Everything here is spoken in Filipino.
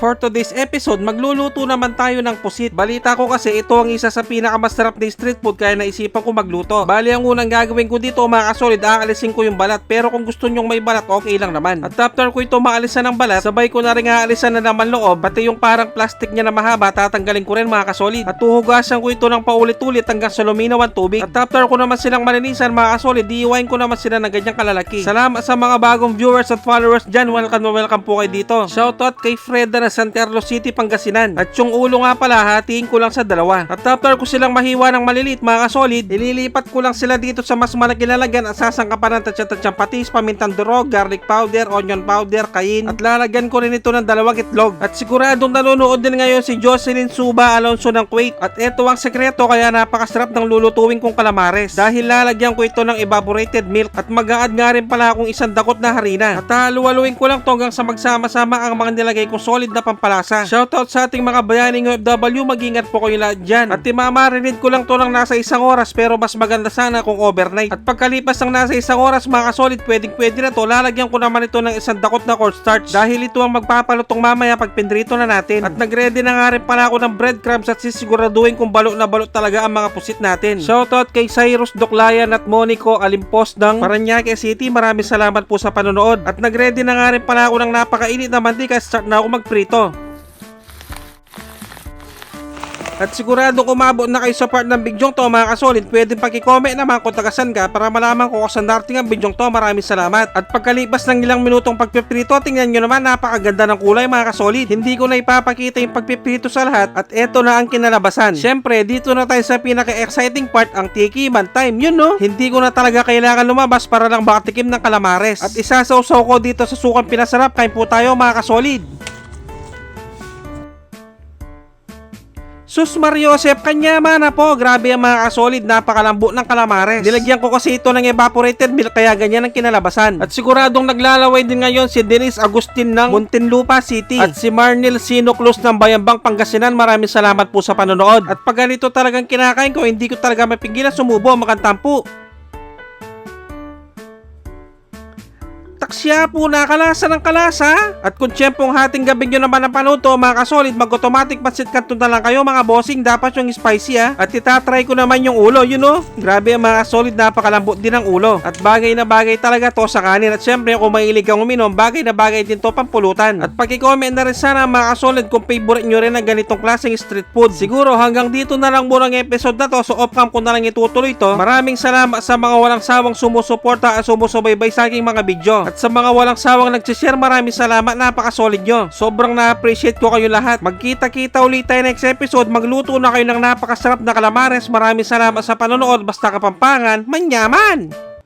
for today's episode, magluluto naman tayo ng pusit. Balita ko kasi ito ang isa sa pinakamasarap na street food kaya naisipan ko magluto. Bali ang unang gagawin ko dito mga kasolid, aalisin ko yung balat. Pero kung gusto nyong may balat, okay lang naman. At after ko ito maalisan ng balat, sabay ko na rin aalisan na naman loob. Pati yung parang plastic niya na mahaba, tatanggalin ko rin mga kasolid. At tuhugasan ko ito ng paulit-ulit hanggang sa luminaw ang tubig. At after ko naman silang malinisan mga kasolid, diiwain ko naman sila ng ganyang kalalaki. Salamat sa mga bagong viewers at followers dyan. Welcome po kayo dito. Shoutout kay Freda na San Carlos City, Pangasinan. At yung ulo nga pala, hatiin ko lang sa dalawa. At after ko silang mahiwa ng maliliit mga kasolid, ililipat ko lang sila dito sa mas malaki na lagyan at sasangkapan ng tatsa-tatsang patis, pamintang durog, garlic powder, onion powder, kayin. At lalagyan ko rin ito ng dalawang itlog. At siguradong nanonood din ngayon si Jocelyn Suba Alonso ng Kuwait. At ito ang sekreto kaya napakasarap ng lulutuin kong calamares. Dahil lalagyan ko ito ng evaporated milk at mag-a-add nga rin pala akong isang dakot na harina. At haluhaluin ko lang to hanggang sa magsama-sama ang mga nilagay kong solid na pampalasa. Shoutout sa ating mga bayaning OFW, mag-ingat po kayo lahat dyan. At imamarinate ko lang to ng nasa 1 oras pero mas maganda sana kung overnight. At pagkalipas ng nasa 1 oras mga kasolid, pwede na to. Lalagyan ko naman ito ng isang dakot na cornstarch dahil ito ang magpapalutong mamaya pag pinrito na natin. At nagready na nga rin pala ako ng breadcrumbs at sisiguraduhin kung balot na balot talaga ang mga pusit natin. Shoutout kay Cyrus Doclayan at Monico Alimpos ng Parañaque City. Maraming salamat po sa panonood. At nagready na nga rin pala ako ng napakainit na mantika. Start na ako magprito. At sigurado kumabot na kayo sa part ng bidyong to mga kasolid, pwedeng paki-comment naman kung tagasan ka para malaman ko kung saan darating ang bidyong to. Maraming salamat. At pagkalipas ng ilang minutong pagpiprito, tingnan nyo naman napakaganda ng kulay mga kasolid. Hindi ko na ipapakita yung pagpiprito sa lahat at eto na ang kinalabasan. Syempre dito na tayo sa pinaka-exciting part, ang tikiman time. Yun no, hindi ko na talaga kailangan lumabas para lang makatikim ng calamares. At isasawsaw ko dito sa sukang pinasarap. Kain po tayo mga kasolid. Sus Mariosep, kanya na po. Grabe ang mga kasolid, napakalambot ng calamares. Nilagyan ko kasi ito ng evaporated milk kaya ganyan ang kinalabasan. At siguradong naglalaway din ngayon si Denise Agustin ng Muntinlupa City at si Marnil Sinoclus ng Bayambang, Pangasinan. Maraming salamat po sa panonood. At pag ganito talagang kinakain ko, hindi ko talaga mapigilan sumubo makantampo. Taksya po na kalasa ng kalasa. At kung tiyempong hating gabi nyo naman ang panuto mga kasolid, mag-automatic pansit canton na lang kayo mga bossing. Dapat yung spicy At itatry ko naman yung ulo, you know. Grabe ang mga kasolid, napakalambot din ang ulo. At bagay na bagay talaga to sa kanin. At syempre kung mahilig kang uminom, bagay na bagay din to pampulutan. At paki-comment na rin sana mga kasolid kung favorite nyo rin ang ganitong klaseng street food. Siguro hanggang dito na lang muna ang episode na to. So off cam ko na lang itutuloy to. Maraming salamat sa mga walang sawang sumusuporta at sumusubaybay sa aking mga video. At sa mga walang sawang nagsishare, maraming salamat, napakasolid nyo. Sobrang na-appreciate ko kayo lahat. Magkita-kita ulit tayo next episode. Magluto na kayo ng napakasarap na calamares. Maraming salamat sa panonood. Basta Kapampangan, manyaman!